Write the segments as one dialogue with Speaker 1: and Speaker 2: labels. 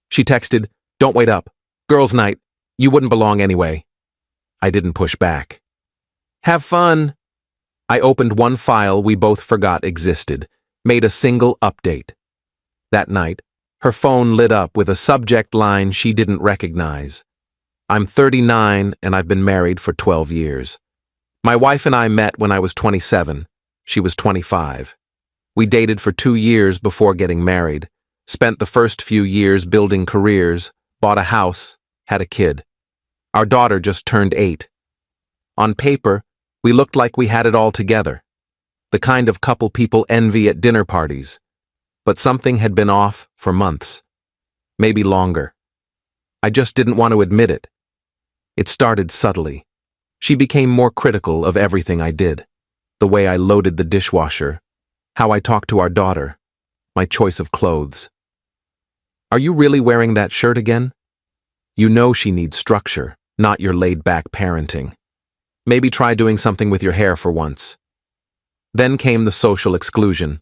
Speaker 1: She texted, "Don't wait up. Girls' night. You wouldn't belong anyway." I didn't push back. "Have fun." I opened one file we both forgot existed, made a single update. That night, her phone lit up with a subject line she didn't recognize. "I'm 39 and I've been married for 12 years. My wife and I met when I was 27. She was 25. We dated for 2 years before getting married, spent the first few years building careers, bought a house, had a kid. Our daughter just turned 8. On paper, we looked like we had it all together. The kind of couple people envy at dinner parties. But something had been off for months. Maybe longer. I just didn't want to admit it. It started subtly. She became more critical of everything I did. The way I loaded the dishwasher, how I talked to our daughter, my choice of clothes. "Are you really wearing that shirt again?" You know she needs structure, not your laid-back parenting. Maybe try doing something with your hair for once. Then came the social exclusion.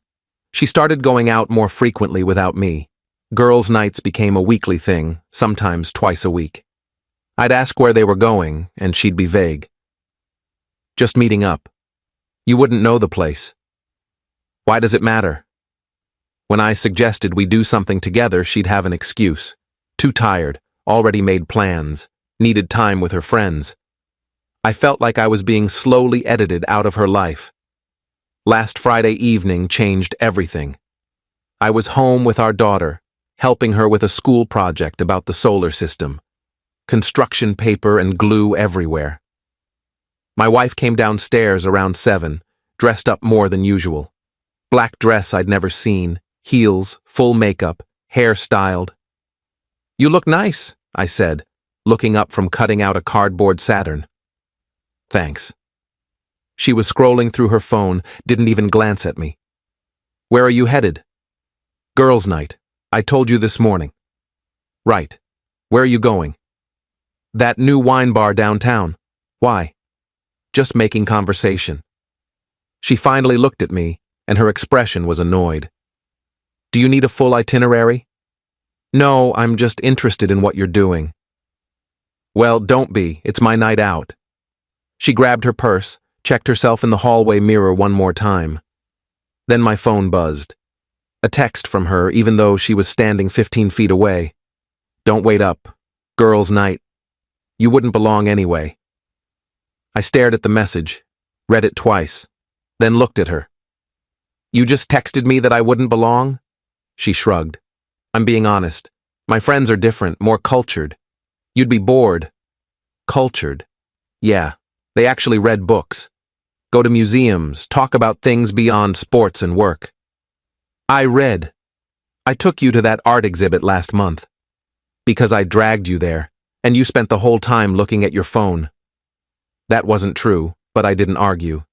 Speaker 1: She started going out more frequently without me. Girls' nights became a weekly thing, sometimes twice a week. I'd ask where they were going, and she'd be vague. "Just meeting up. You wouldn't know the place." "Why does it matter?" When I suggested we do something together, she'd have an excuse. Too tired, already made plans, needed time with her friends. I felt like I was being slowly edited out of her life. Last Friday evening changed everything. I was home with our daughter, helping her with a school project about the solar system. Construction paper and glue everywhere. My wife came downstairs around 7, dressed up more than usual. Black dress I'd never seen, heels, full makeup, hair styled. "You look nice," I said, looking up from cutting out a cardboard Saturn. "Thanks." She was scrolling through her phone, didn't even glance at me. "Where are you headed?" "Girls' night. I told you this morning." "Right. Where are you going?" "That new wine bar downtown." "Why?" "Just making conversation." She finally looked at me, and her expression was annoyed. "Do you need a full itinerary?" "No, I'm just interested in what you're doing." "Well, don't be. It's my night out." She grabbed her purse, checked herself in the hallway mirror one more time. Then my phone buzzed. A text from her, even though she was standing 15 feet away. "Don't wait up. Girls' night. You wouldn't belong anyway." I stared at the message, read it twice, then looked at her. "You just texted me that I wouldn't belong?" She shrugged. "I'm being honest. My friends are different, more cultured. You'd be bored." "Cultured?" "Yeah, they actually read books. Go to museums, talk about things beyond sports and work." "I read. I took you to that art exhibit last month. Because I dragged you there, and you spent the whole time looking at your phone." That wasn't true, but I didn't argue.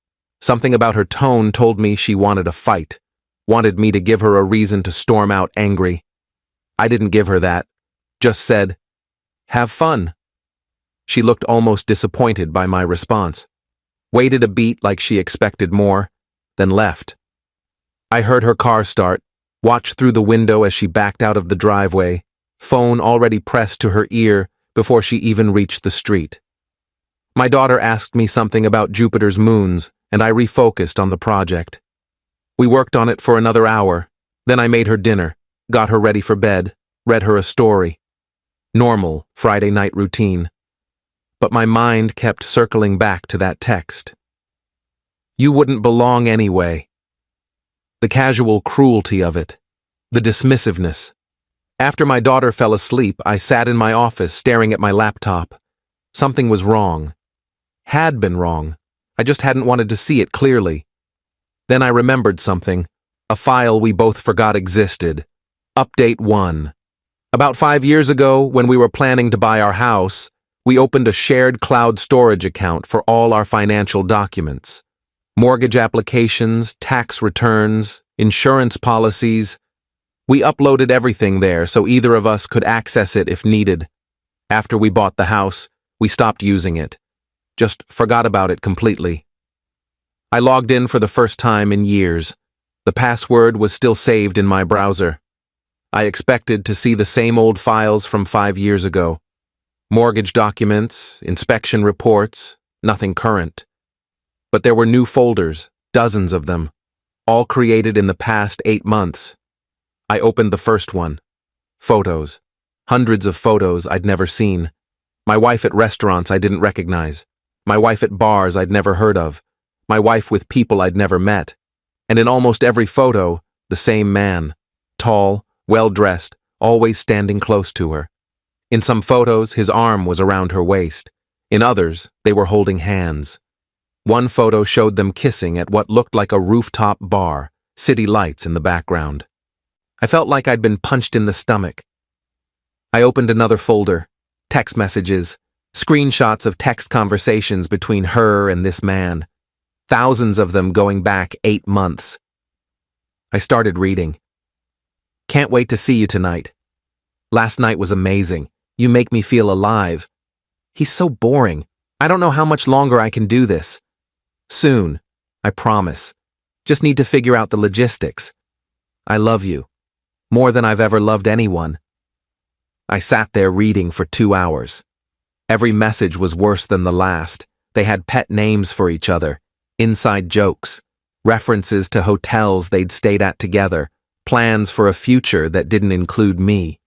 Speaker 1: Something about her tone told me she wanted a fight, wanted me to give her a reason to storm out angry. I didn't give her that, just said, "Have fun." She looked almost disappointed by my response, waited a beat like she expected more, then left. I heard her car start, watched through the window as she backed out of the driveway, phone already pressed to her ear before she even reached the street. My daughter asked me something about Jupiter's moons, and I refocused on the project. We worked on it for another hour, then I made her dinner, got her ready for bed, read her a story. Normal Friday night routine. But my mind kept circling back to that text. You wouldn't belong anyway. The casual cruelty of it, the dismissiveness. After my daughter fell asleep, I sat in my office staring at my laptop. Something was wrong. Had been wrong. I just hadn't wanted to see it clearly. Then I remembered something, a file we both forgot existed. Update 1. About 5 years ago, when we were planning to buy our house, we opened a shared cloud storage account for all our financial documents. Mortgage applications, tax returns, insurance policies. We uploaded everything there so either of us could access it if needed. After we bought the house, we stopped using it. Just forgot about it completely. I logged in for the first time in years. The password was still saved in my browser. I expected to see the same old files from 5 years ago. Mortgage documents, inspection reports, nothing current. But there were new folders, dozens of them, all created in the past 8 months. I opened the first one. Photos. Hundreds of photos I'd never seen. My wife at restaurants I didn't recognize. My wife at bars I'd never heard of. My wife with people I'd never met. And in almost every photo, the same man. Tall, well-dressed, always standing close to her. In some photos, his arm was around her waist. In others, they were holding hands. One photo showed them kissing at what looked like a rooftop bar, city lights in the background. I felt like I'd been punched in the stomach. I opened another folder, text messages, screenshots of text conversations between her and this man, thousands of them going back 8 months. I started reading. Can't wait to see you tonight. Last night was amazing. You make me feel alive. He's so boring. I don't know how much longer I can do this. Soon, I promise. Just need to figure out the logistics. I love you. More than I've ever loved anyone. I sat there reading for 2 hours. Every message was worse than the last. They had pet names for each other, inside jokes, references to hotels they'd stayed at together, plans for a future that didn't include me.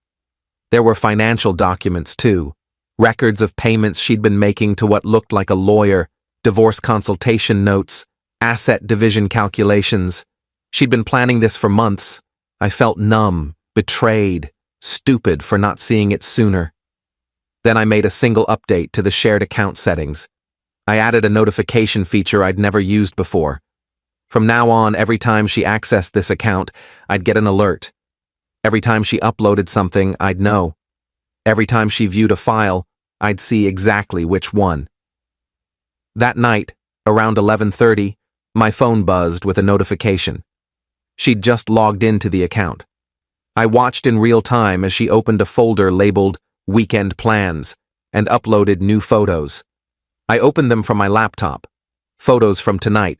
Speaker 1: There were financial documents too, records of payments she'd been making to what looked like a lawyer, divorce consultation notes, asset division calculations. She'd been planning this for months. I felt numb, betrayed, stupid for not seeing it sooner. Then I made a single update to the shared account settings. I added a notification feature I'd never used before. From now on, every time she accessed this account, I'd get an alert. Every time she uploaded something, I'd know. Every time she viewed a file, I'd see exactly which one. That night, around 11:30, my phone buzzed with a notification. She'd just logged into the account. I watched in real time as she opened a folder labeled Weekend Plans and uploaded new photos. I opened them from my laptop. Photos from tonight.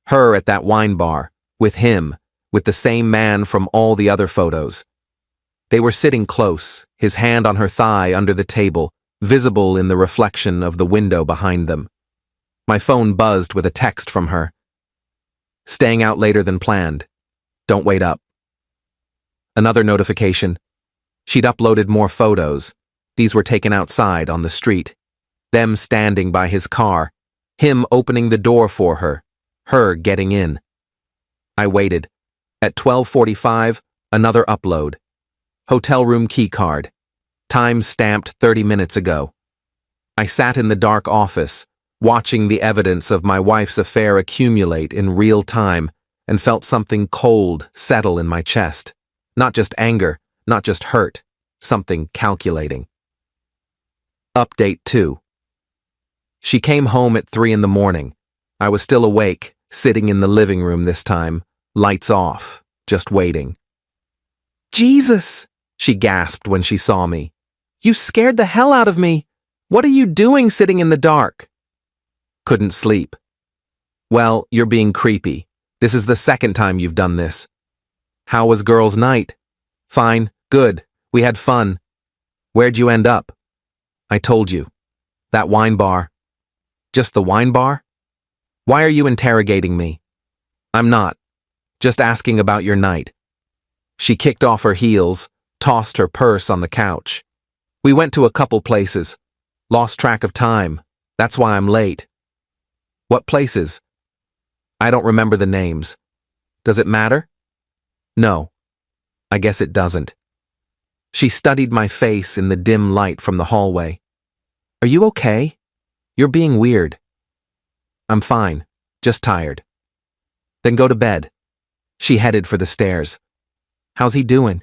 Speaker 1: Her at that wine bar, with him, with the same man from all the other photos. They were sitting close, his hand on her thigh under the table, visible in the reflection of the window behind them. My phone buzzed with a text from her. Staying out later than planned. Don't wait up. Another notification. She'd uploaded more photos. These were taken outside on the street. Them standing by his car. Him opening the door for her. Her getting in. I waited. At 12:45, another upload. Hotel room key card. Time stamped 30 minutes ago. I sat in the dark office, watching the evidence of my wife's affair accumulate in real time, and felt something cold settle in my chest. Not just anger, not just hurt, something calculating. Update 2. She came home at 3 a.m. I was still awake, sitting in the living room this time, lights off, just waiting. Jesus, she gasped when she saw me. You scared the hell out of me. What are you doing sitting in the dark? Couldn't sleep. Well, you're being creepy. This is the second time you've done this. How was girls' night? Fine, good, we had fun. Where'd you end up? I told you. That wine bar. Just the wine bar? Why are you interrogating me? I'm not. Just asking about your night. She kicked off her heels, tossed her purse on the couch. We went to a couple places. Lost track of time. That's why I'm late. What places? I don't remember the names. Does it matter? No. I guess it doesn't. She studied my face in the dim light from the hallway. Are you okay? You're being weird. I'm fine. Just tired. Then go to bed. She headed for the stairs. How's he doing?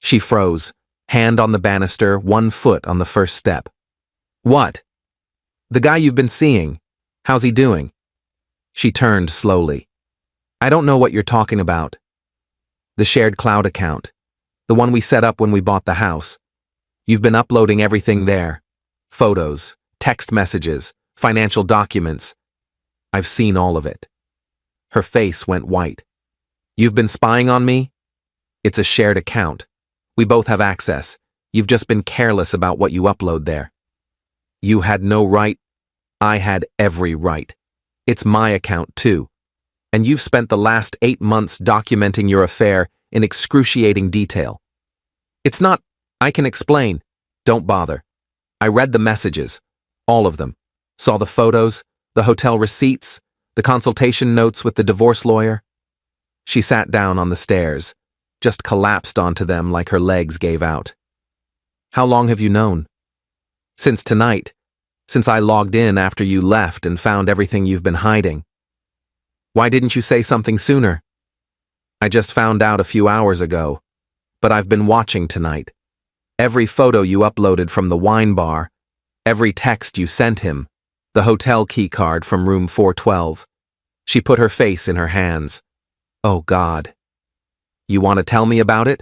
Speaker 1: She froze, hand on the banister, 1 foot on the first step. What? The guy you've been seeing. How's he doing? She turned slowly. I don't know what you're talking about. The shared cloud account. The one we set up when we bought the house. You've been uploading everything there. Photos, text messages, financial documents. I've seen all of it. Her face went white. You've been spying on me? It's a shared account. We both have access. You've just been careless about what you upload there. You had no right. I had every right. It's my account too. And you've spent the last 8 months documenting your affair in excruciating detail. It's not, I can explain. Don't bother. I read the messages, all of them. Saw the photos, the hotel receipts, the consultation notes with the divorce lawyer. She sat down on the stairs, just collapsed onto them like her legs gave out. How long have you known? Since tonight, since I logged in after you left and found everything you've been hiding. Why didn't you say something sooner? I just found out a few hours ago, but I've been watching tonight. Every photo you uploaded from the wine bar, every text you sent him, the hotel key card from room 412. She put her face in her hands. Oh God. You want to tell me about it?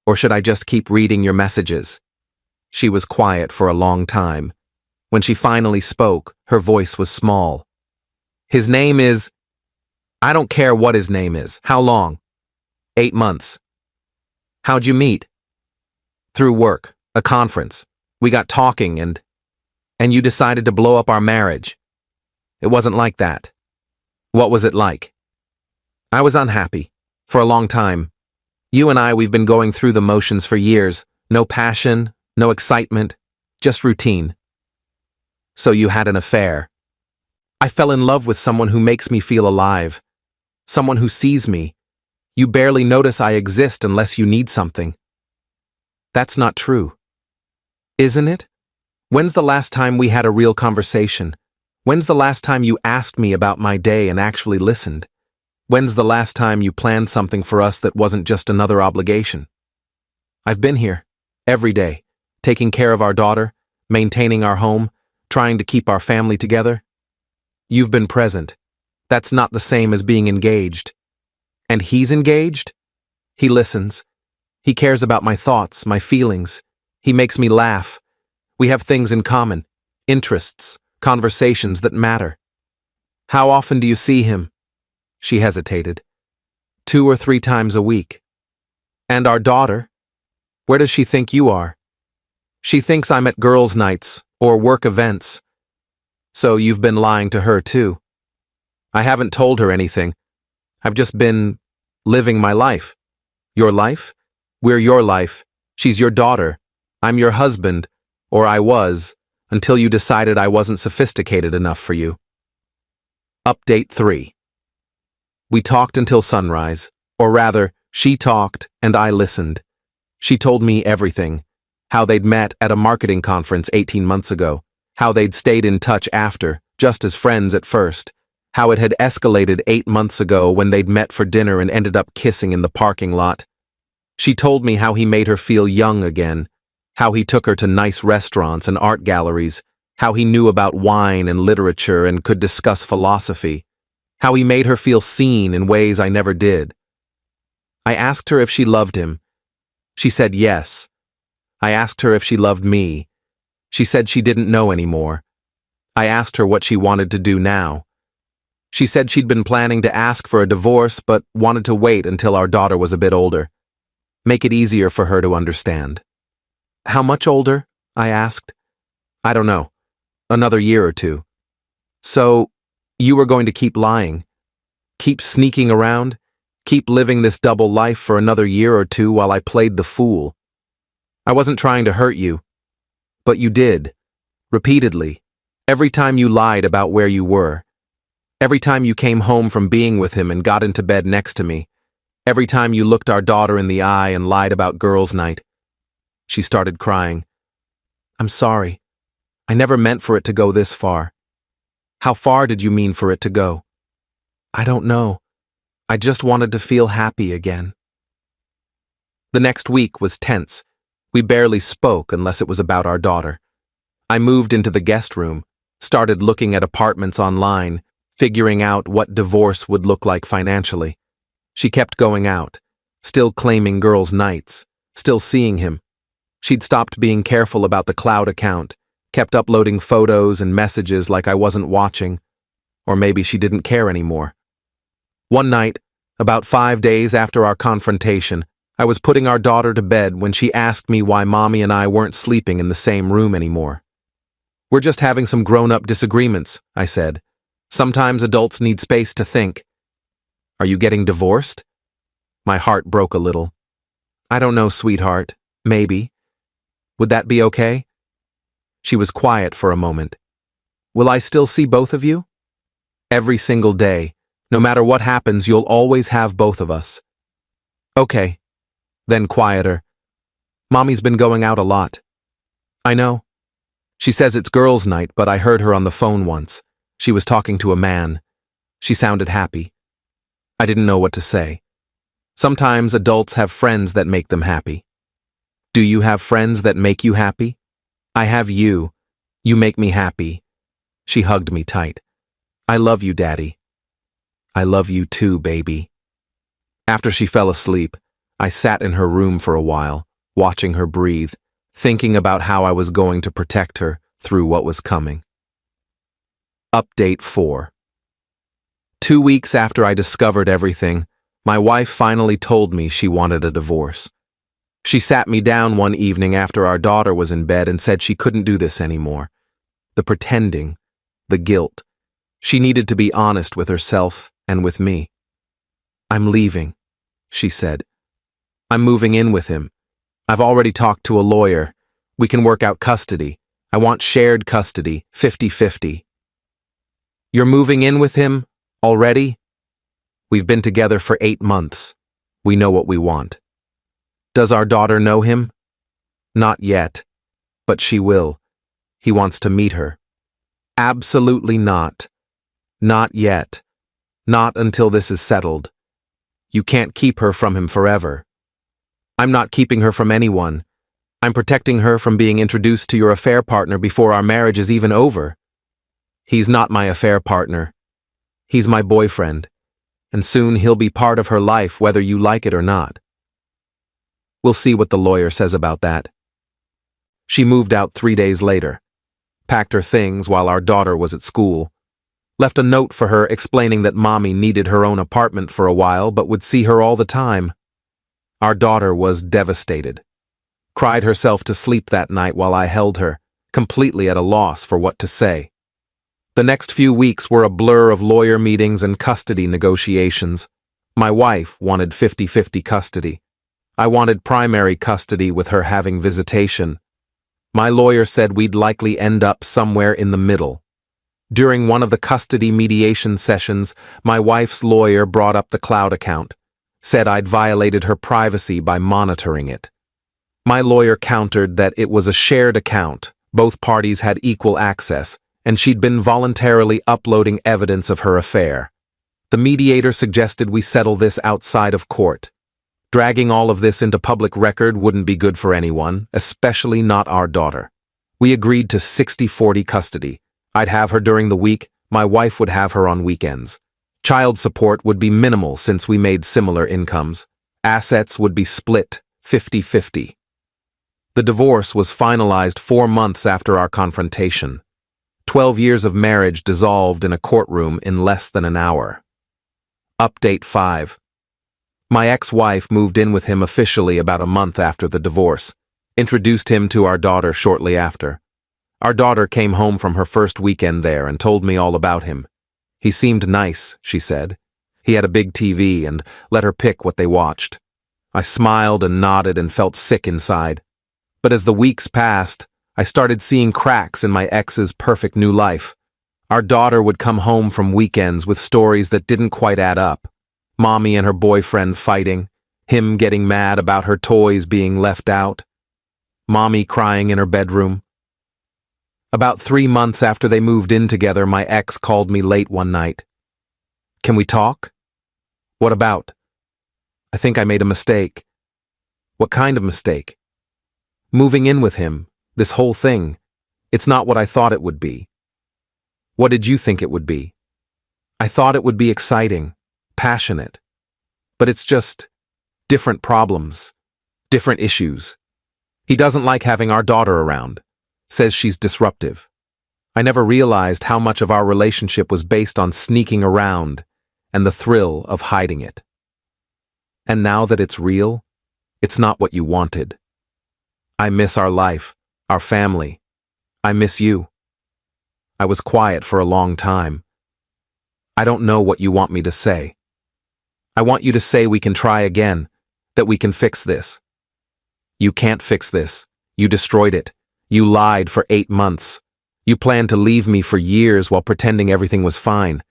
Speaker 1: Or should I just keep reading your messages? She was quiet for a long time. When she finally spoke, her voice was small. His name is... I don't care what his name is. How long? 8 months. How'd you meet? Through work, a conference. We got talking and you decided to blow up our marriage. It wasn't like that. What was it like? I was unhappy. For a long time. You and I, we've been going through the motions for years. No passion, no excitement, just routine. So you had an affair. I fell in love with someone who makes me feel alive. Someone who sees me. You barely notice I exist unless you need something. That's not true. Isn't it? When's the last time we had a real conversation? When's the last time you asked me about my day and actually listened? When's the last time you planned something for us that wasn't just another obligation? I've been here, every day, taking care of our daughter, maintaining our home, trying to keep our family together. You've been present. That's not the same as being engaged. And he's engaged? He listens. He cares about my thoughts, my feelings. He makes me laugh. We have things in common, interests, conversations that matter. How often do you see him? She hesitated. 2 or 3 times a week. And our daughter? Where does she think you are? She thinks I'm at girls' nights or work events. So you've been lying to her too. I haven't told her anything. I've just been living my life. Your life? We're your life. She's your daughter. I'm your husband, or I was, until you decided I wasn't sophisticated enough for you. Update 3. We talked until sunrise, or rather, she talked and I listened. She told me everything. How they'd met at a marketing conference 18 months ago. How they'd stayed in touch after, just as friends at first. How it had escalated 8 months ago when they'd met for dinner and ended up kissing in the parking lot. She told me how he made her feel young again. How he took her to nice restaurants and art galleries. How he knew about wine and literature and could discuss philosophy. How he made her feel seen in ways I never did. I asked her if she loved him. She said yes. I asked her if she loved me. She said she didn't know anymore. I asked her what she wanted to do now. She said she'd been planning to ask for a divorce but wanted to wait until our daughter was a bit older. Make it easier for her to understand. How much older? I asked. I don't know. Another year or 2. So, you were going to keep lying? Keep sneaking around? Keep living this double life for another year or 2 while I played the fool? I wasn't trying to hurt you. But you did. Repeatedly. Every time you lied about where you were. Every time you came home from being with him and got into bed next to me. Every time you looked our daughter in the eye and lied about girls' night. She started crying. I'm sorry. I never meant for it to go this far. How far did you mean for it to go? I don't know. I just wanted to feel happy again. The next week was tense. We barely spoke unless it was about our daughter. I moved into the guest room, started looking at apartments online, figuring out what divorce would look like financially. She kept going out, still claiming girls' nights, still seeing him. She'd stopped being careful about the cloud account, kept uploading photos and messages like I wasn't watching, or maybe she didn't care anymore. One night, about 5 days after our confrontation, I was putting our daughter to bed when she asked me why Mommy and I weren't sleeping in the same room anymore. "We're just having some grown-up disagreements," I said. "Sometimes adults need space to think." "Are you getting divorced?" My heart broke a little. "I don't know, sweetheart. Maybe. Would that be okay?" She was quiet for a moment. "Will I still see both of you?" "Every single day. No matter what happens, you'll always have both of us." "Okay." Then quieter. "Mommy's been going out a lot." "I know. She says it's girls' night, but I heard her on the phone once. She was talking to a man. She sounded happy." I didn't know what to say. Sometimes adults have friends that make them happy. "Do you have friends that make you happy?" "I have you. You make me happy." She hugged me tight. "I love you, Daddy." "I love you too, baby." After she fell asleep, I sat in her room for a while, watching her breathe, thinking about how I was going to protect her through what was coming. Update 4. 2 weeks after I discovered everything, my wife finally told me she wanted a divorce. She sat me down one evening after our daughter was in bed and said she couldn't do this anymore. The pretending, the guilt. She needed to be honest with herself and with me. "I'm leaving," she said. "I'm moving in with him. I've already talked to a lawyer. We can work out custody. I want shared custody, 50-50. "You're moving in with him? Already?" "We've been together for 8 months. We know what we want." "Does our daughter know him?" "Not yet, but she will. He wants to meet her." "Absolutely not. Not yet. Not until this is settled. You can't keep her from him forever." "I'm not keeping her from anyone. I'm protecting her from being introduced to your affair partner before our marriage is even over." "He's not my affair partner. He's my boyfriend, and soon he'll be part of her life whether you like it or not." "We'll see what the lawyer says about that." She moved out 3 days later, packed her things while our daughter was at school, left a note for her explaining that Mommy needed her own apartment for a while but would see her all the time. Our daughter was devastated. Cried herself to sleep that night while I held her, completely at a loss for what to say. The next few weeks were a blur of lawyer meetings and custody negotiations. My wife wanted 50-50 custody. I wanted primary custody with her having visitation. My lawyer said we'd likely end up somewhere in the middle. During one of the custody mediation sessions, my wife's lawyer brought up the cloud account, said I'd violated her privacy by monitoring it. My lawyer countered that it was a shared account, both parties had equal access, and she'd been voluntarily uploading evidence of her affair. The mediator suggested we settle this outside of court. Dragging all of this into public record wouldn't be good for anyone, especially not our daughter. We agreed to 60-40 custody. I'd have her during the week, my wife would have her on weekends. Child support would be minimal since we made similar incomes. Assets would be split 50-50. The divorce was finalized 4 months after our confrontation. 12 years of marriage dissolved in a courtroom in less than an hour. Update 5. My ex-wife moved in with him officially about a month after the divorce, introduced him to our daughter shortly after. Our daughter came home from her first weekend there and told me all about him. He seemed nice, she said. He had a big TV and let her pick what they watched. I smiled and nodded and felt sick inside. But as the weeks passed, I started seeing cracks in my ex's perfect new life. Our daughter would come home from weekends with stories that didn't quite add up. Mommy and her boyfriend fighting, him getting mad about her toys being left out, Mommy crying in her bedroom. About 3 months after they moved in together, my ex called me late one night. "Can we talk?" "What about?" "I think I made a mistake." "What kind of mistake?" "Moving in with him, this whole thing. It's not what I thought it would be." "What did you think it would be?" "I thought it would be exciting, passionate. But it's just different problems, different issues. He doesn't like having our daughter around. Says she's disruptive. I never realized how much of our relationship was based on sneaking around and the thrill of hiding it. And now that it's real, It's not what you wanted. I miss our life, our family. I miss you. I was quiet for a long time. I don't know what you want me to say. I want you to say we can try again, that we can fix this. You can't fix this. You destroyed it. You lied for 8 months. You planned to leave me for years while pretending everything was fine.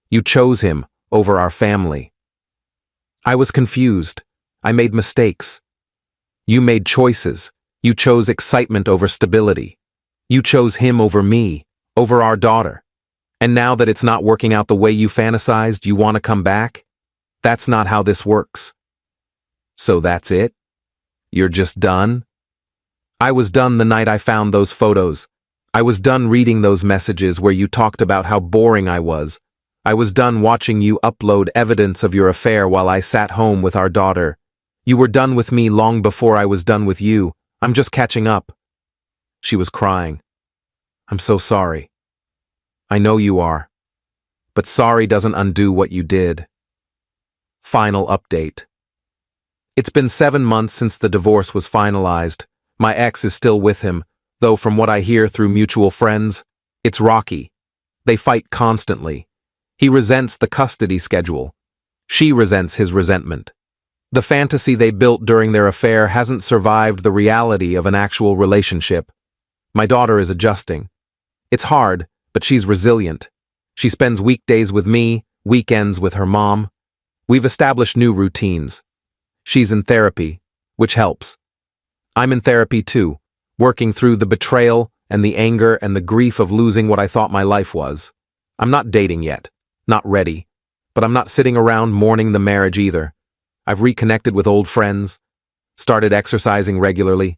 Speaker 1: You chose him over our family. I was confused. I made mistakes. You made choices. You chose excitement over stability. You chose him over me, over our daughter. And now that it's not working out the way you fantasized, you want to come back? That's not how this works. So that's it? You're just done? I was done the night I found those photos. I was done reading those messages where you talked about how boring I was. I was done watching you upload evidence of your affair while I sat home with our daughter. You were done with me long before I was done with you. I'm just catching up. She was crying. I'm so sorry. I know you are. But sorry doesn't undo what you did. Final update. It's been 7 months since the divorce was finalized. My ex is still with him, though from what I hear through mutual friends, it's rocky. They fight constantly. He resents the custody schedule. She resents his resentment. The fantasy they built during their affair hasn't survived the reality of an actual relationship. My daughter is adjusting. It's hard, but she's resilient. She spends weekdays with me, weekends with her mom. We've established new routines. She's in therapy, which helps. I'm in therapy too, working through the betrayal and the anger and the grief of losing what I thought my life was. I'm not dating yet, not ready, but I'm not sitting around mourning the marriage either. I've reconnected with old friends, started exercising regularly,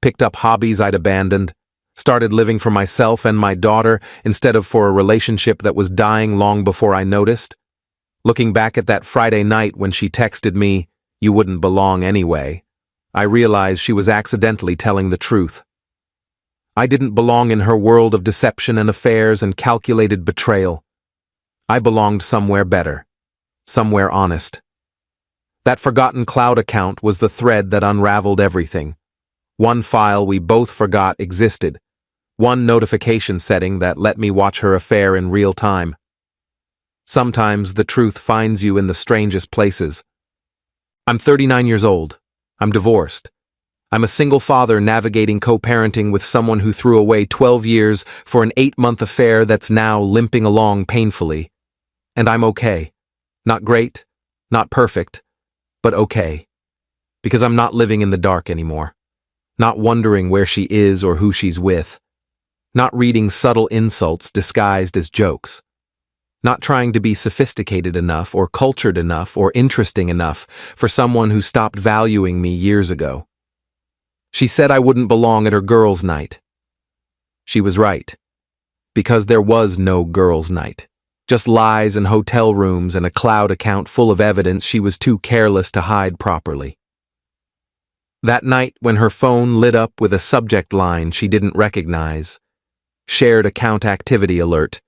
Speaker 1: picked up hobbies I'd abandoned, started living for myself and my daughter instead of for a relationship that was dying long before I noticed. Looking back at that Friday night when she texted me, "You wouldn't belong anyway," I realized she was accidentally telling the truth. I didn't belong in her world of deception and affairs and calculated betrayal. I belonged somewhere better, somewhere honest. That forgotten cloud account was the thread that unraveled everything. One file we both forgot existed. One notification setting that let me watch her affair in real time. Sometimes the truth finds you in the strangest places. I'm 39 years old. I'm divorced. I'm a single father navigating co-parenting with someone who threw away 12 years for an 8-month affair that's now limping along painfully. And I'm okay. Not great, not perfect, but okay. Because I'm not living in the dark anymore. Not wondering where she is or who she's with. Not reading subtle insults disguised as jokes. Not trying to be sophisticated enough or cultured enough or interesting enough for someone who stopped valuing me years ago. She said I wouldn't belong at her girls' night. She was right. Because there was no girls' night. Just lies and hotel rooms and a cloud account full of evidence she was too careless to hide properly. That night when her phone lit up with a subject line she didn't recognize, shared account activity alert,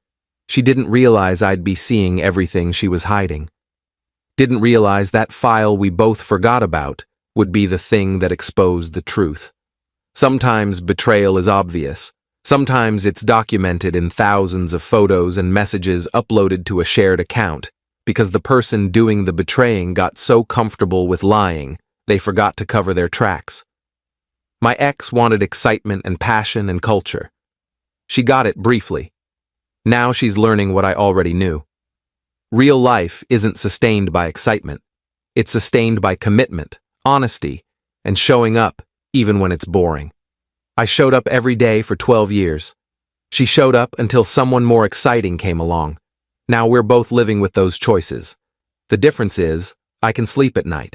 Speaker 1: she didn't realize I'd be seeing everything she was hiding. Didn't realize that file we both forgot about would be the thing that exposed the truth. Sometimes betrayal is obvious. Sometimes it's documented in thousands of photos and messages uploaded to a shared account, because the person doing the betraying got so comfortable with lying, they forgot to cover their tracks. My ex wanted excitement and passion and culture. She got it briefly. Now she's learning what I already knew. Real life isn't sustained by excitement. It's sustained by commitment, honesty, and showing up even when it's boring. I showed up every day for 12 years. She showed up until someone more exciting came along. Now we're both living with those choices. The difference is, I can sleep at night.